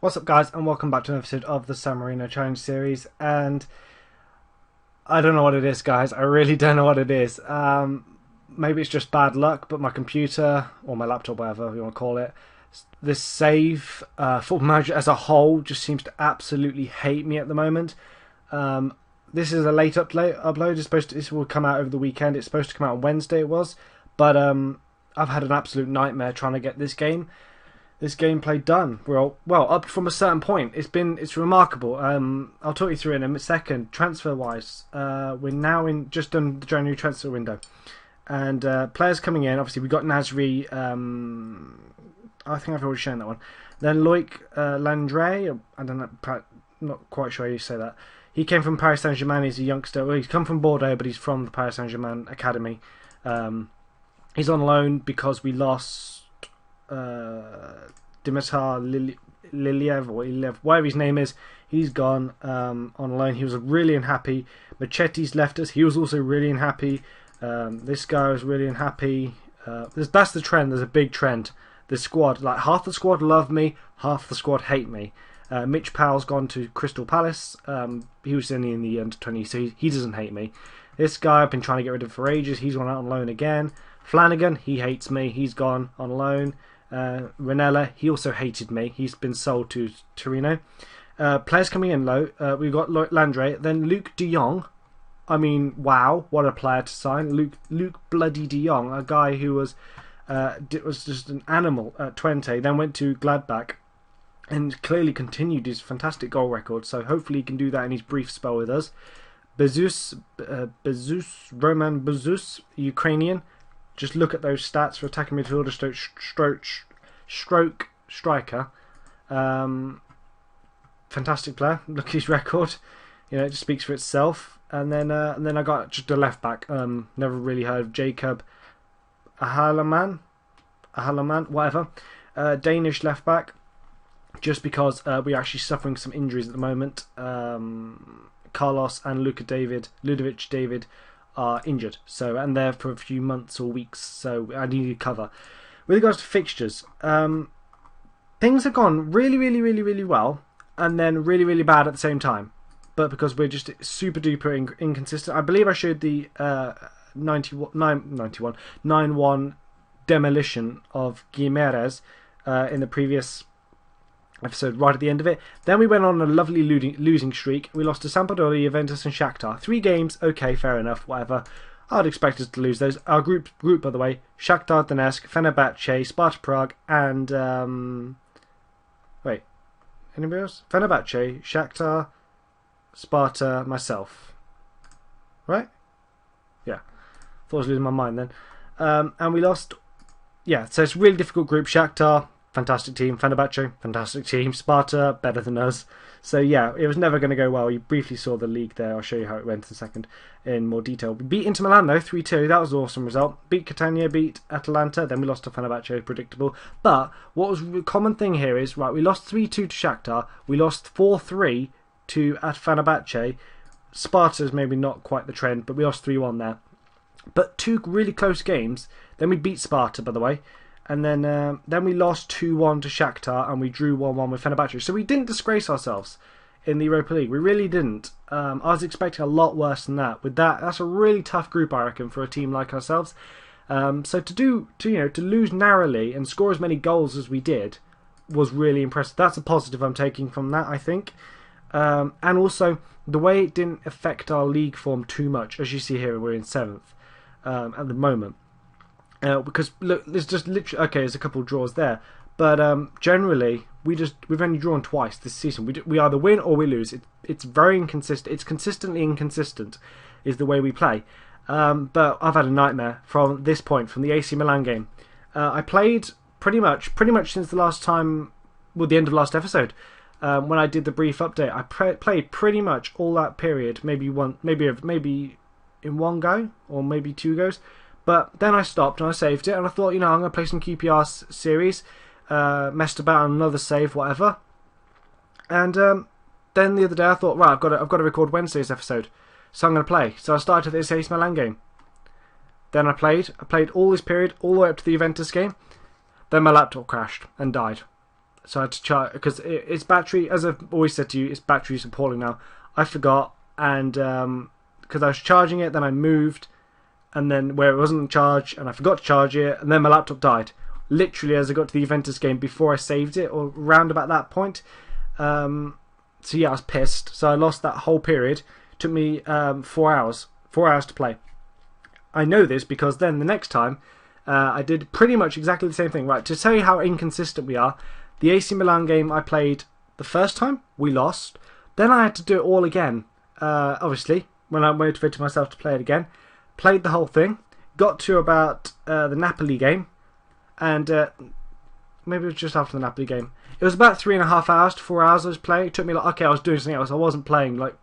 What's up, guys, and welcome back to an episode of the Marino Challenge series. And I don't know what it is, guys. I really don't know what it is. Maybe it's just bad luck, but my computer or my laptop, whatever you want to call it, this save Football Manager as a whole just seems to absolutely hate me at the moment. This is a late upload. This will come out over the weekend. It's supposed to come out on Wednesday. It was, but I've had an absolute nightmare trying to get this gameplay done. Well, up from a certain point, it's remarkable. I'll talk you through it in a second. Transfer wise, we're now in just done the January transfer window, and players coming in. Obviously, we got Nasri. I think I've already shown that one. Then Loic Landre. I don't know. Not quite sure how you say that. He came from Paris Saint-Germain. He's a youngster. Well, he's come from Bordeaux, but he's from the Paris Saint-Germain academy. He's on loan because we lost Dimitar Liliev or Iliev, whatever his name is. He's gone on loan. He was really unhappy. Machete's left us. He was also really unhappy. This guy was really unhappy. That's the trend. There's a big trend. The squad, like half the squad love me, half the squad hate me. Mitch Powell's gone to Crystal Palace. He was only in the under-20, so he doesn't hate me. This guy I've been trying to get rid of for ages. He's gone out on loan again. Flanagan, he hates me. He's gone on loan. Ranella, he also hated me. He's been sold to Torino. Players coming in low. We've got Landre. Then Luke de Jong. I mean, wow, what a player to sign. Luke bloody de Jong, a guy who was just an animal at 20. Then went to Gladbach and clearly continued his fantastic goal record. So hopefully he can do that in his brief spell with us. Roman Bezus, Ukrainian. Just look at those stats for attacking midfielder, stroke striker. Fantastic player. Look at his record. It just speaks for itself. And then I got just a left back. Never really heard of Jacob Ahalaman, whatever. Danish left back. Just because we're actually suffering some injuries at the moment. Carlos and Ludovic David are injured, and they're for a few months or weeks, so I needed cover. With regards to fixtures, things have gone really well, and then really bad at the same time, but because we're just super duper inconsistent. I believe I showed the 9-1 demolition of Guimarães in the previous episode, right at the end of it. Then we went on a lovely losing streak. We lost to Sampdoria, Juventus and Shakhtar. 3 games, okay, fair enough, whatever. I'd expect us to lose those. Our group, by the way, Shakhtar Donetsk, Fenerbahce, Sparta Prague, and wait, anybody else? Fenerbahce, Shakhtar, Sparta, myself. Right? Yeah. Thought I was losing my mind then. And we lost. Yeah, so it's a really difficult group. Shakhtar, fantastic team. Fenerbahce, fantastic team. Sparta, better than us. So yeah, it was never going to go well. You briefly saw the league there. I'll show you how it went in a second in more detail. We beat Inter Milan though, 3-2. That was an awesome result. Beat Catania, beat Atalanta. Then we lost to Fenerbahce, predictable. But what was the common thing here is, right, we lost 3-2 to Shakhtar. We lost 4-3 to Fenerbahce. Sparta's maybe not quite the trend, but we lost 3-1 there. But 2 really close games. Then we beat Sparta, by the way. And then we lost 2-1 to Shakhtar, and we drew 1-1 with Fenerbahce. So we didn't disgrace ourselves in the Europa League. We really didn't. I was expecting a lot worse than that. With that's a really tough group, I reckon, for a team like ourselves. So to lose narrowly and score as many goals as we did was really impressive. That's a positive I'm taking from that, I think. And also the way it didn't affect our league form too much. As you see here, we're in 7th at the moment. Because look, there's just literally there's a couple of draws there, but generally we've only drawn twice this season. We either win or we lose. It's very inconsistent. It's consistently inconsistent, is the way we play. But I've had a nightmare from this point, from the AC Milan game. I played pretty much since the last time, the end of last episode, when I did the brief update. I played pretty much all that period, maybe in one go or maybe 2 goes. But then I stopped and I saved it, and I thought, I'm going to play some QPR Series, messed about on another save, whatever. And then the other day I thought, right, I've got to record Wednesday's episode, so I'm going to play. So I started this AC Milan game. Then I played all this period, all the way up to the Juventus game. Then my laptop crashed and died. So I had to charge because its battery, as I've always said to you, its battery is appalling now. I forgot, and because I was charging it, then I moved, and then where it wasn't charged, and I forgot to charge it, and then my laptop died. Literally, as I got to the Juventus game before I saved it, or round about that point. So yeah, I was pissed. So I lost that whole period. It took me 4 hours. 4 hours to play. I know this because then the next time I did pretty much exactly the same thing. Right, to tell you how inconsistent we are, the AC Milan game I played the first time, we lost. Then I had to do it all again, obviously, when I motivated myself to play it again. Played the whole thing, got to about the Napoli game, and maybe it was just after the Napoli game. It was about 3.5 hours to 4 hours I was playing. It took me like, okay, I was doing something else. I wasn't playing like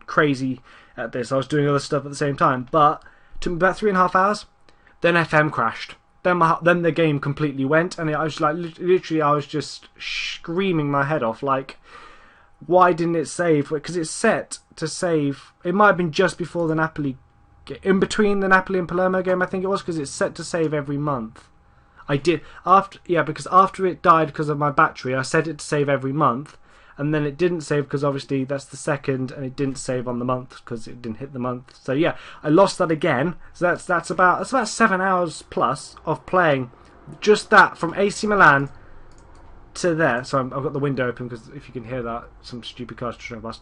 crazy at this. I was doing other stuff at the same time, but it took me about 3.5 hours. Then FM crashed. Then the game completely went, and I was like, literally, I was just screaming my head off, like, why didn't it save? Because it's set to save. It might have been just before the Napoli, in between the Napoli and Palermo game, I think it was, because it's set to save every month. I did because after it died because of my battery, I set it to save every month, and then it didn't save because obviously that's the second, and it didn't save on the month because it didn't hit the month. So yeah, I lost that again. So that's about 7 hours plus of playing just that from AC Milan to there. So I've got the window open because if you can hear that, some stupid cars trying to pass.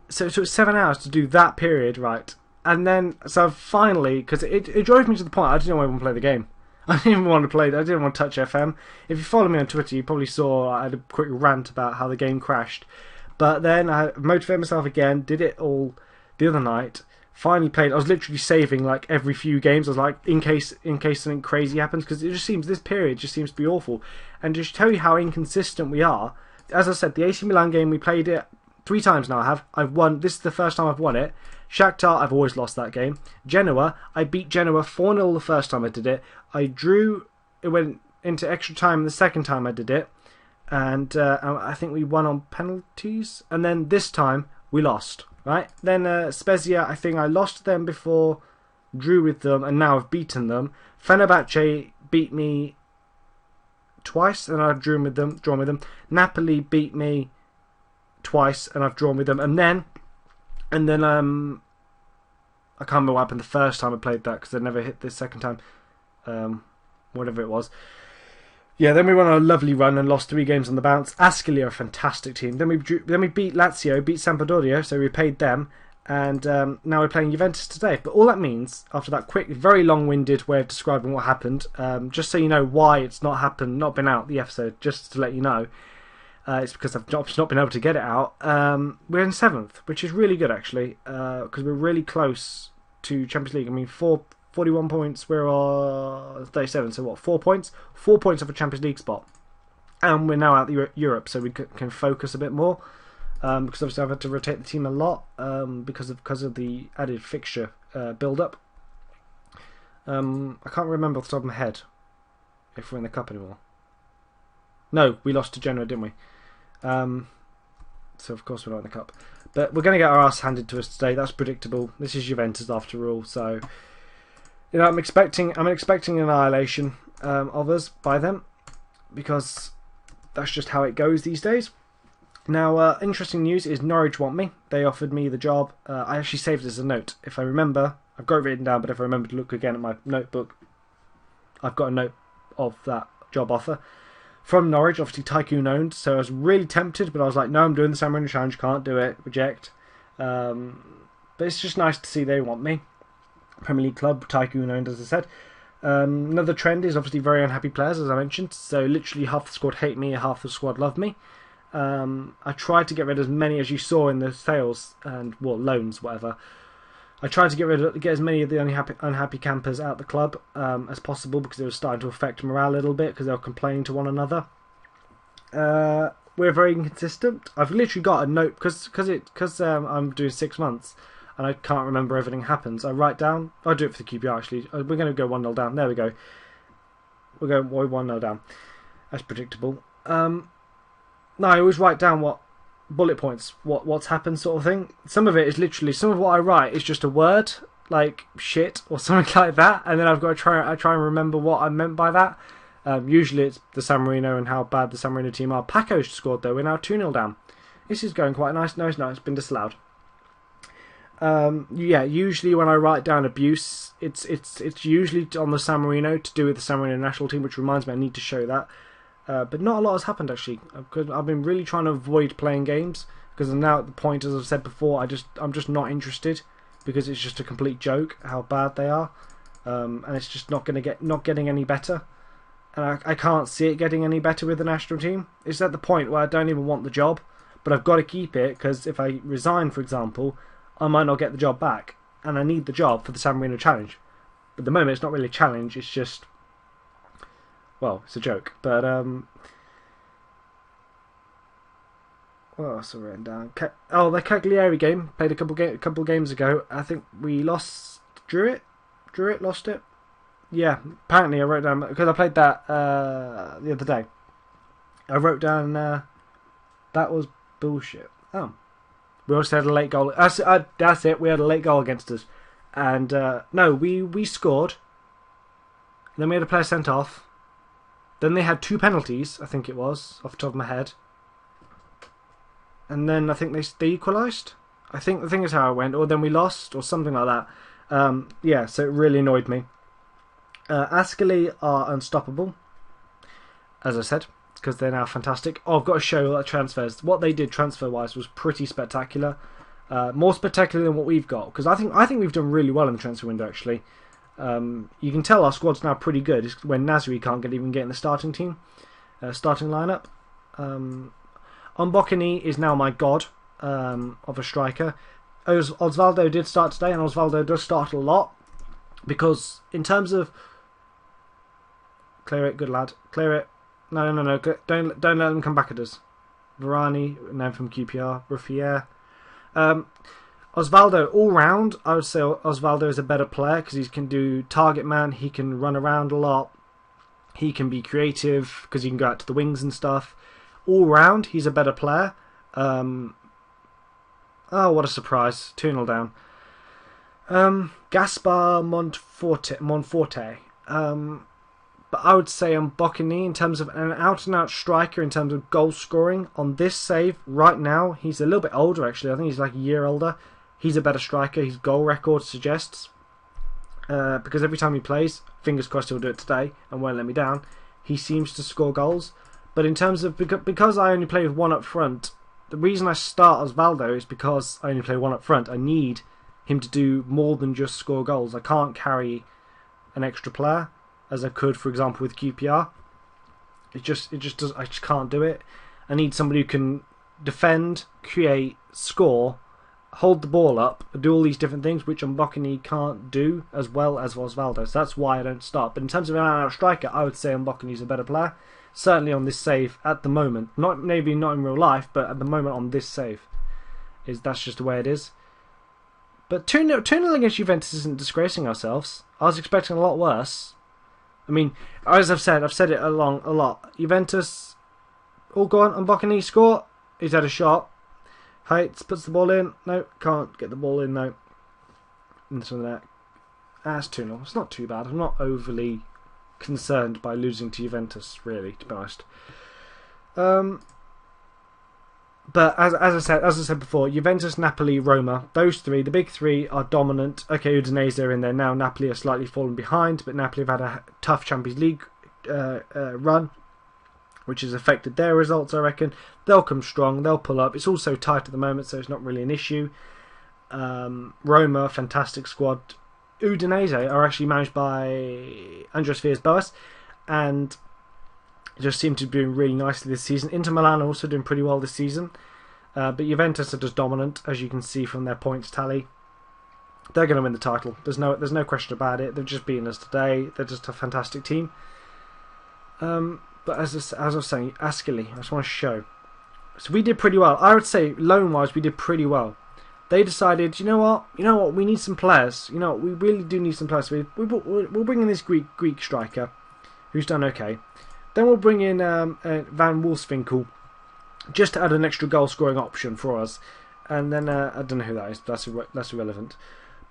So it took 7 hours to do that period, right? And then, so finally, because it drove me to the point I didn't even want to play the game. I didn't even want to play. I didn't want to touch FM. If you follow me on Twitter, you probably saw I had a quick rant about how the game crashed. But then I motivated myself again, did it all the other night. Finally played. I was literally saving like every few games. I was like, in case something crazy happens, because it just seems this period just seems to be awful. And just to tell you how inconsistent we are, as I said, the AC Milan game we played it 3 times now. I've won. This is the first time I've won it. Shakhtar, I've always lost that game. Genoa, I beat Genoa 4-0 the first time I did it. I drew, it went into extra time the second time I did it. And I think we won on penalties. And then this time, we lost. Right? Then Spezia, I think I lost them before, drew with them, and now I've beaten them. Fenerbahce beat me twice, and I've drawn with them. Napoli beat me twice, and I've drawn with them. And then I can't remember what happened the first time I played that because I never hit this second time, whatever it was. Yeah, then we went on a lovely run and lost 3 games on the bounce. Ascoli are a fantastic team. Then we beat Lazio, beat Sampdoria, so we paid them, and now we're playing Juventus today. But all that means, after that quick, very long-winded way of describing what happened, just so you know why it's not been out the episode, just to let you know. It's because I've not been able to get it out. We're in 7th, which is really good actually, because we're really close to Champions League. I mean, 41 points, we're on 37, so what, 4 points? 4 points of a Champions League spot. And we're now out Europe, so we can focus a bit more, because obviously I've had to rotate the team a lot, because of the added fixture build-up. I can't remember off the top of my head if we're in the Cup anymore. No, we lost to Genoa, didn't we? So of course we're not in the Cup. But we're going to get our ass handed to us today. That's predictable. This is Juventus after all. So, you know, I'm expecting annihilation of us by them, because that's just how it goes these days. Now, interesting news is Norwich want me. They offered me the job. I actually saved it as a note. If I remember, I've got it written down, but if I remember to look again at my notebook, I've got a note of that job offer. From Norwich, obviously Tycoon owned, so I was really tempted, but I was like, no, I'm doing the San Marino Challenge, can't do it, reject. But it's just nice to see they want me. Premier League club, Tycoon owned, as I said. Another trend is obviously very unhappy players, as I mentioned, so literally half the squad hate me, half the squad love me. I tried to get rid of as many as you saw in the sales, and, well, loans, whatever. I tried to get as many of the unhappy campers out the club as possible, because it was starting to affect morale a little bit, because they were complaining to one another. We're very inconsistent. I've literally got a note, because I'm doing 6 months and I can't remember everything happens. I write down. I'll do it for the QPR actually. We're going to go 1-0 down. There we go. We're going 1-0 down. That's predictable. No, I always write down what bullet points, what's happened, sort of thing. Some of it is literally, some of what I write is just a word, like shit or something like that, and then I've got to try and remember what I meant by that. Usually it's the San Marino and how bad the San Marino team are. Paco scored though. We're now 2-0 down. This is going quite nice. No, it's not. It's been disallowed. Yeah, usually when I write down abuse, it's usually on the San Marino, to do with the San Marino national team, which reminds me I need to show that. But not a lot has happened actually, because I've been really trying to avoid playing games, because I'm now at the point, as I've said before, I'm just not interested, because it's just a complete joke how bad they are, and it's just not getting any better, and I can't see it getting any better with the national team. It's at the point where I don't even want the job, but I've got to keep it, because if I resign, for example, I might not get the job back, and I need the job for the San Marino challenge. But at the moment it's not really a challenge, it's just, well, it's a joke. But what else have I written down? The Cagliari game, played a couple games ago. I think we drew it, lost it. Yeah, apparently I wrote down, because I played that the other day. I wrote down that was bullshit. Oh. We also had a late goal. That's it. We had a late goal against us, and no, we scored. Then we had a player sent off. Then they had 2 penalties. I think it was off the top of my head. And then I think they equalised. I think the thing is how it went, or then we lost, or something like that. Yeah, so it really annoyed me. Ascoli are unstoppable, as I said, because they're now fantastic. Oh, I've got to show that transfers. What they did transfer-wise was pretty spectacular. More spectacular than what we've got, because I think we've done really well in the transfer window, actually. You can tell our squad's now pretty good. It's when Nasri can't even get in the starting team, starting lineup. Mbokani is now my god of a striker. Osvaldo did start today, and Osvaldo does start a lot, because in terms of... Clear it, good lad. Clear it. No. Don't let them come back at us. Varane, now from QPR. Ruffier. Osvaldo, all round, I would say Osvaldo is a better player, because he can do target man. He can run around a lot. He can be creative, because he can go out to the wings and stuff. All round, he's a better player. Oh, what a surprise. 2-0 down. Gaspar Monforte. But I would say Mbokani, in terms of an out-and-out striker, in terms of goal scoring, on this save, right now, he's a little bit older, actually. I think he's like a year older. He's a better striker. His goal record suggests. Because every time he plays, fingers crossed he'll do it today and won't let me down, he seems to score goals. But in terms of... Because I only play with one up front, the reason I start Osvaldo is because I only play one up front. I need him to do more than just score goals. I can't carry an extra player, as I could, for example, with QPR. It just does. I just can't do it. I need somebody who can defend, create, score, hold the ball up, do all these different things, which Mbokani can't do as well as Osvaldo. So that's why I don't start. But in terms of an out striker, I would say Mbokani's a better player. Certainly on this save at the moment. Maybe not in real life, but at the moment on this save, that's just the way it is. But 2-0 against Juventus isn't disgracing ourselves. I was expecting a lot worse. I mean, as I've said it a lot. Juventus, go on, Mbokani, score. He's had a shot. Heights puts the ball in. No, can't get the ball in, no. Into the net. That's 2-0. It's not too bad. I'm not overly concerned by losing to Juventus, really, to be honest. But as I said before, Juventus, Napoli, Roma, those three, the big three, are dominant. Okay, Udinese are in there now. Napoli are slightly fallen behind, but Napoli have had a tough Champions League run, which has affected their results, I reckon. They'll come strong, they'll pull up. It's also tight at the moment, so it's not really an issue. Roma, fantastic squad. Udinese are actually managed by Andres Villas-Boas, and just seem to be doing really nicely this season. Inter Milan are also doing pretty well this season. But Juventus are just dominant, as you can see from their points tally. They're going to win the title. There's no question about it. They've just beaten us today. They're just a fantastic team. But as I was saying, Ascoli, I just want to show. So we did pretty well. I would say, loan-wise, we did pretty well. They decided, you know what, we need some players. You know what, we really do need some players. We'll bring in this Greek striker, who's done okay. Then we'll bring in Van Wolfswinkel, just to add an extra goal-scoring option for us. And then, I don't know who that is, but that's irrelevant.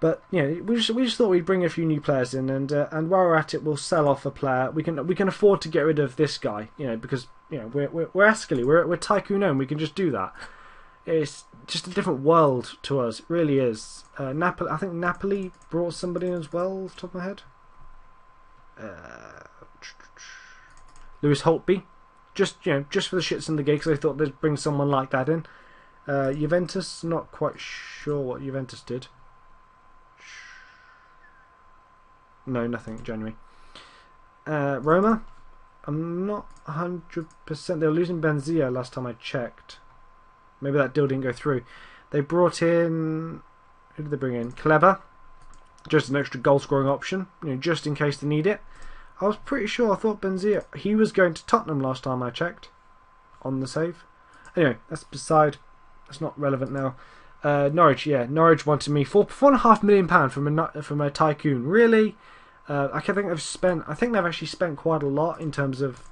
But you know, we just thought we'd bring a few new players in, and while we're at it, we'll sell off a player. We can afford to get rid of this guy, you know, because you know we're Ascoli, we're Tycoon owned. We can just do that. It's just a different world to us. It really is. Napoli, I think Napoli brought somebody in as well, off the top of my head. Lewis Holtby, just for the shits and the gigs, they thought they'd bring someone like that in. Juventus, not quite sure what Juventus did. No, nothing. January. Roma, I'm not 100%. They were losing Benzia last time I checked. Maybe that deal didn't go through. They brought in... Who did they bring in? Kleber. Just an extra goal scoring option. You know, just in case they need it. I was pretty sure, I thought Benzia... He was going to Tottenham last time I checked. On the save. Anyway, that's beside... That's not relevant now. Norwich, yeah. Norwich wanted me £4.5 million from a Tycoon. Really? I think they've actually spent quite a lot in terms of...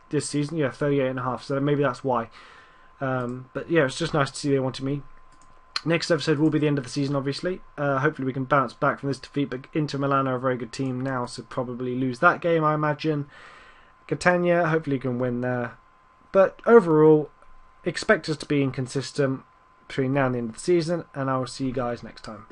this season, yeah, 38.5, so maybe that's why. But yeah, it's just nice to see they wanted me. Next episode will be the end of the season, obviously. Hopefully we can bounce back from this defeat, but Inter Milan are a very good team now, so probably lose that game, I imagine. Catania, hopefully can win there. But overall, expect us to be inconsistent between now and the end of the season, and I will see you guys next time.